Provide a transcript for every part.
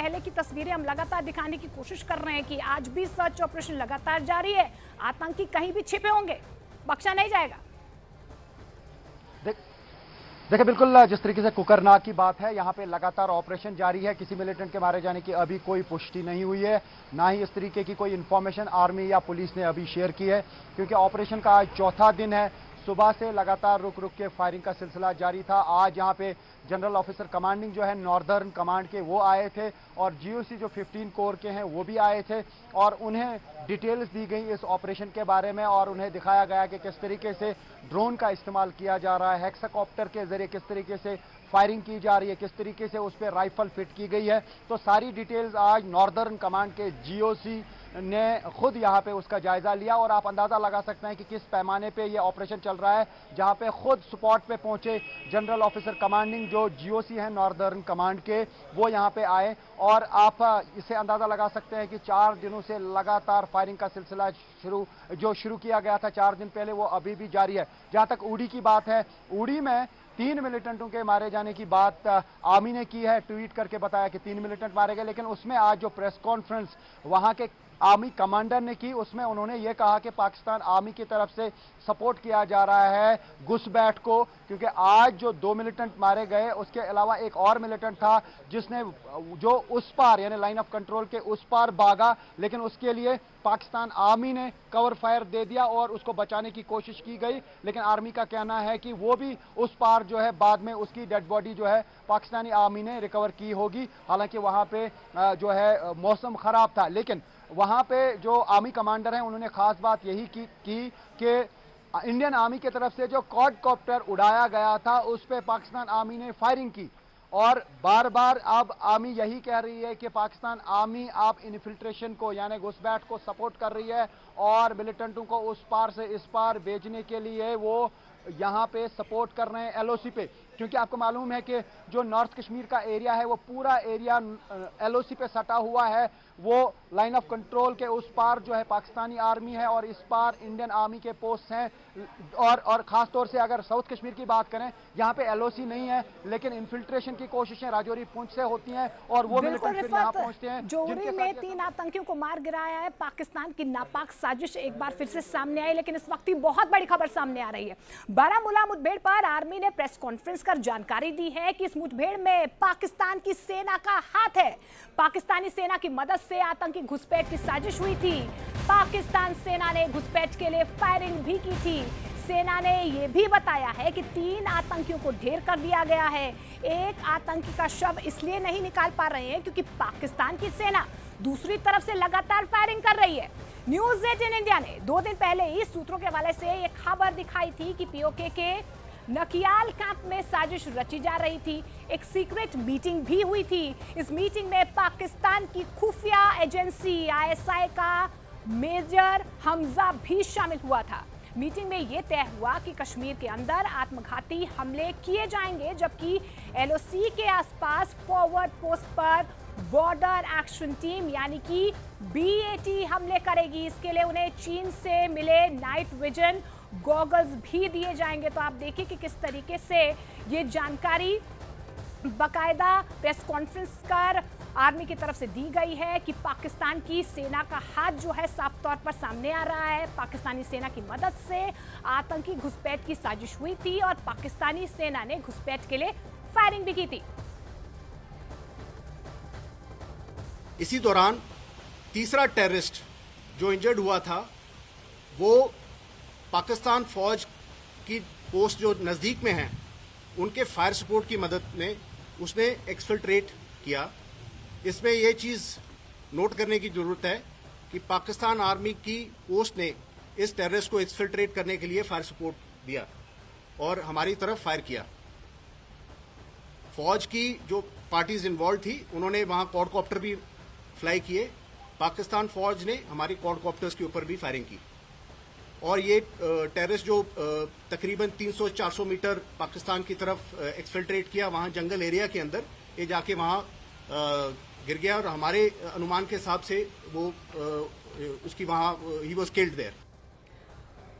पहले की तस्वीरें हम लगातार दिखाने की कोशिश कर रहे हैं कि आज भी सर्च ऑपरेशन लगातार जारी है। आतंकी कहीं भी छिपे होंगे, बख्शा नहीं जाएगा। देखिए, बिल्कुल जिस तरीके से कुकरनाग की बात है, यहाँ पे लगातार ऑपरेशन जारी है। किसी मिलिटेंट के मारे जाने की अभी कोई पुष्टि नहीं हुई है, ना ही इस तरीके की कोई इंफॉर्मेशन आर्मी या पुलिस ने अभी शेयर की है, क्योंकि ऑपरेशन का आज चौथा दिन है। सुबह से लगातार रुक रुक के फायरिंग का सिलसिला जारी था। आज यहाँ पे जनरल ऑफिसर कमांडिंग जो है नॉर्दर्न कमांड के, वो आए थे, और जीओसी जो 15 कोर के हैं वो भी आए थे, और उन्हें डिटेल्स दी गई इस ऑपरेशन के बारे में, और उन्हें दिखाया गया कि किस तरीके से ड्रोन का इस्तेमाल किया जा रहा है, हेक्साकॉप्टर के जरिए किस तरीके से फायरिंग की जा रही है, किस तरीके से उस पर राइफल फिट की गई है। तो सारी डिटेल्स आज नॉर्दर्न कमांड के जीओसी ने खुद यहाँ पे उसका जायजा लिया, और आप अंदाजा लगा सकते हैं कि किस पैमाने पे ये ऑपरेशन चल रहा है, जहाँ पे खुद स्पॉट पे पहुंचे जनरल ऑफिसर कमांडिंग जो जीओसी है नॉर्दर्न कमांड के, वो यहाँ पे आए। और आप इससे अंदाजा लगा सकते हैं कि 4 दिनों से लगातार फायरिंग का सिलसिला शुरू किया गया था 4 दिन पहले, वो अभी भी जारी है। जहां तक उड़ी की बात है, उड़ी में 3 मिलिटेंटों के मारे जाने की बात आर्मी ने की है, ट्वीट करके बताया कि 3 मिलिटेंट मारे गए। लेकिन उसमें आज जो प्रेस कॉन्फ्रेंस वहां के आर्मी कमांडर ने की, उसमें उन्होंने ये कहा कि पाकिस्तान आर्मी की तरफ से सपोर्ट किया जा रहा है घुसपैठ को, क्योंकि आज जो 2 मिलिटेंट मारे गए, उसके अलावा एक और मिलिटेंट था जिसने जो उस पार यानी लाइन ऑफ कंट्रोल के उस पार भागा, लेकिन उसके लिए पाकिस्तान आर्मी ने कवर फायर दे दिया और उसको बचाने की कोशिश की गई। लेकिन आर्मी का कहना है कि वो भी उस पार जो है बाद में उसकी डेड बॉडी जो है पाकिस्तानी आर्मी ने रिकवर की होगी। हालांकि वहां पे जो है मौसम खराब था, लेकिन वहां पे जो आर्मी कमांडर हैं उन्होंने खास बात यही की कि इंडियन आर्मी की तरफ से जो क्वाडकॉप्टर उड़ाया गया था उस पे पाकिस्तान आर्मी ने फायरिंग की, और बार बार अब आर्मी यही कह रही है कि पाकिस्तान आर्मी आप इन्फिल्ट्रेशन को यानी घुसपैठ को सपोर्ट कर रही है, और मिलिटेंटों को उस पार से इस पार भेजने के लिए वो यहाँ पे सपोर्ट कर रहे हैं एलओसी पे। क्योंकि आपको मालूम है कि जो नॉर्थ कश्मीर का एरिया है वो पूरा एरिया एलओसी पे सटा हुआ है। वो लाइन ऑफ कंट्रोल के उस पार जो है पाकिस्तानी आर्मी है और इस पार इंडियन आर्मी के पोस्ट हैं। और खास तौर से अगर साउथ कश्मीर की बात करें, यहाँ पे एलओसी नहीं है, लेकिन इन्फिल्ट्रेशन की कोशिशें राजौरी पुंछ से होती हैं, और वो मिलिटेंट फिर यहाँ पहुंचते हैं। जोहरी में 3 आतंकियों को मार गिराया है पाकिस्तान की नापाक साजिश एक बार फिर से सामने आई, लेकिन इस वक्त की बहुत बड़ी खबर सामने आ रही है। बारामूला मुठभेड़ पर आर्मी ने प्रेस कॉन्फ्रेंस कर जानकारी दी है कि इस मुठभेड़ में पाकिस्तान की सेना का हाथ है। पाकिस्तानी सेना की मदद से आतंकी घुसपैठ की साजिश हुई थी। पाकिस्तान सेना ने घुसपैठ के लिए फायरिंग भी की थी। सेना ने यह भी बताया है कि 3 आतंकियों को ढेर कर दिया गया है। एक आतंकी का शव इसलिए नहीं निकाल पा रहे हैं क्योंकि पाकिस्तान की सेना दूसरी तरफ से लगातार फायरिंग कर रही है। न्यूज़ 18 इंडिया ने 2 दिन पहले ही सूत्रों के हवाले से एक खबर दिखाई थी कि पीओके के नकियाल कैंप में साजिश रची जा रही थी। एक सीक्रेट मीटिंग भी हुई थी। इस मीटिंग में पाकिस्तान की खुफिया एजेंसी आईएसआई का मेजर हमजा भी शामिल हुआ था। मीटिंग में यह तय हुआ कि कश्मीर के अंदर आत्मघाती हमले किए जाएंगे, जबकि एलओसी के आसपास फॉरवर्ड पोस्ट पर बॉर्डर एक्शन टीम यानी कि बीएटी हमले करेगी। इसके लिए उन्हें चीन से मिले नाइट विजन गॉगल्स भी दिए जाएंगे। तो आप देखिए कि किस तरीके से ये जानकारी बाकायदा प्रेस कॉन्फ्रेंस कर आर्मी की तरफ से दी गई है कि पाकिस्तान की सेना का हाथ जो है साफ तौर पर सामने आ रहा है। पाकिस्तानी सेना की मदद से आतंकी घुसपैठ की साजिश हुई थी और पाकिस्तानी सेना ने घुसपैठ के लिए फायरिंग भी की थी। इसी दौरान तीसरा टेररिस्ट जो इंजर्ड हुआ था वो पाकिस्तान फौज की पोस्ट जो नजदीक में है उनके फायर सपोर्ट की मदद में उसने एक्सफिल्ट्रेट किया। इसमें यह चीज नोट करने की जरूरत है कि पाकिस्तान आर्मी की पोस्ट ने इस टेररिस्ट को एक्सफिल्ट्रेट करने के लिए फायर सपोर्ट दिया और हमारी तरफ फायर किया। फौज की जो पार्टीज इन्वॉल्व थी उन्होंने वहां क्वाडकॉप्टर भी फ्लाई किए। पाकिस्तान फौज ने हमारी क्वाडकॉप्टर्स के ऊपर भी फायरिंग की और ये टेररिस्ट जो तकरीबन 300-400 मीटर पाकिस्तान की तरफ एक्सफिल्ट्रेट किया वहां जंगल एरिया के अंदर, ये जाके वहां गिर गया और हमारे अनुमान के हिसाब से वो उसकी वहां ही वाज किल्ड देयर।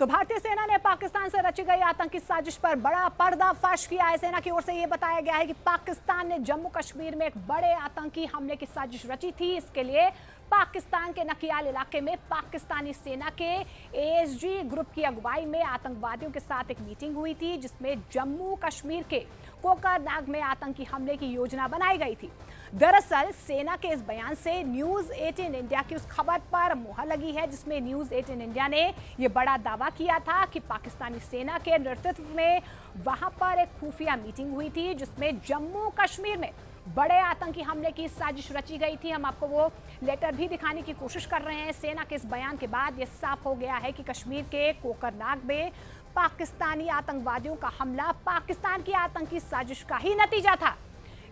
तो भारतीय सेना ने पाकिस्तान से रची गई आतंकी साजिश पर बड़ा पर्दाफाश किया है। सेना की ओर से यह बताया गया है कि पाकिस्तान ने जम्मू कश्मीर में एक बड़े आतंकी हमले की साजिश रची थी। इसके लिए पाकिस्तान के नकियाल इलाके में पाकिस्तानी सेना के एएसजी ग्रुप की अगुवाई में आतंकवादियों के साथ एक मीटिंग हुई थी, जिसमें जम्मू कश्मीर के कोकरनाग में आतंकी हमले की योजना बनाई गई थी। दरअसल सेना के इस बयान से न्यूज 18 इंडिया की उस खबर पर मुहर लगी है, जिसमें न्यूज 18 इंडिया ने यह बड़ा दावा किया था कि पाकिस्तानी सेना के नेतृत्व में वहां पर एक खुफिया मीटिंग हुई थी, जिसमें जम्मू कश्मीर में बड़े आतंकी हमले की साजिश रची गई थी। हम आपको वो लेटर भी दिखाने की कोशिश कर रहे हैं। सेना के इस बयान के बाद यह साफ हो गया है कि कश्मीर के कोकरनाग में पाकिस्तानी आतंकवादियों का हमला पाकिस्तान की आतंकी साजिश का ही नतीजा था।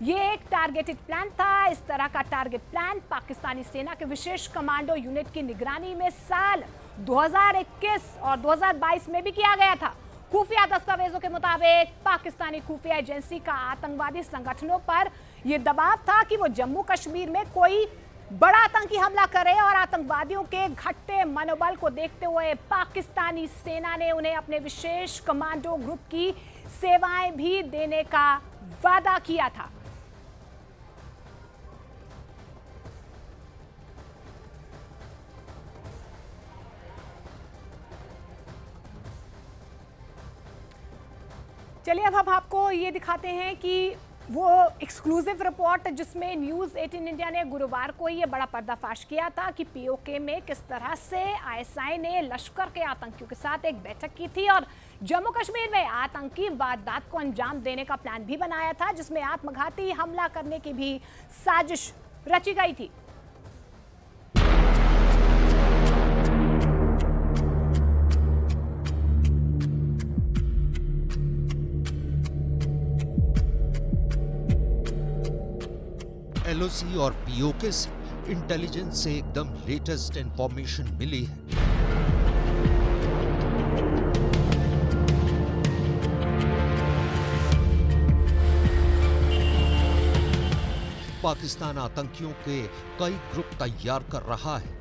ये एक टारगेटेड प्लान था। इस तरह का टारगेट प्लान पाकिस्तानी सेना के विशेष कमांडो यूनिट की निगरानी में साल 2021 और 2022 में भी किया गया था। खुफिया दस्तावेजों के मुताबिक पाकिस्तानी खुफिया एजेंसी का आतंकवादी संगठनों पर यह दबाव था कि वो जम्मू कश्मीर में कोई बड़ा आतंकी हमला करे, और आतंकवादियों के घटते मनोबल को देखते हुए पाकिस्तानी सेना ने उन्हें अपने विशेष कमांडो ग्रुप की सेवाएं भी देने का वादा किया था। चलिए अब हम आपको ये दिखाते हैं कि वो एक्सक्लूसिव रिपोर्ट जिसमें न्यूज़ 18 इंडिया ने गुरुवार को ये बड़ा पर्दाफाश किया था कि पीओके में किस तरह से आईएसआई ने लश्कर के आतंकियों के साथ एक बैठक की थी और जम्मू कश्मीर में आतंकी वारदात को अंजाम देने का प्लान भी बनाया था, जिसमें आत्मघाती हमला करने की भी साजिश रची गई थी। एलओसी और पीओके से इंटेलिजेंस से एकदम लेटेस्ट इंफॉर्मेशन मिली है। पाकिस्तान आतंकियों के कई ग्रुप तैयार कर रहा है।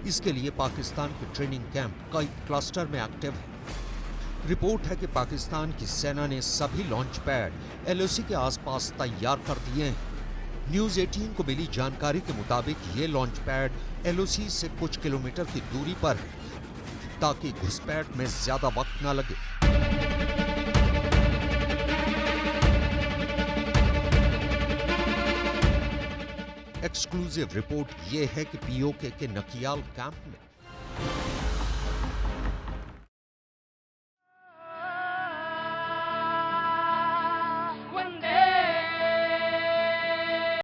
इसके लिए पाकिस्तान के ट्रेनिंग कैंप कई क्लस्टर में एक्टिव है। रिपोर्ट है कि पाकिस्तान की सेना ने सभी लॉन्च पैड एलओसी के आसपास तैयार कर दिए हैं। न्यूज 18 को मिली जानकारी के मुताबिक ये लॉन्च पैड एलओसी से कुछ किलोमीटर की दूरी पर है, ताकि घुसपैठ में ज्यादा वक्त न लगे। एक्सक्लूसिव रिपोर्ट यह है कि पीओके के नकियाल कैंप में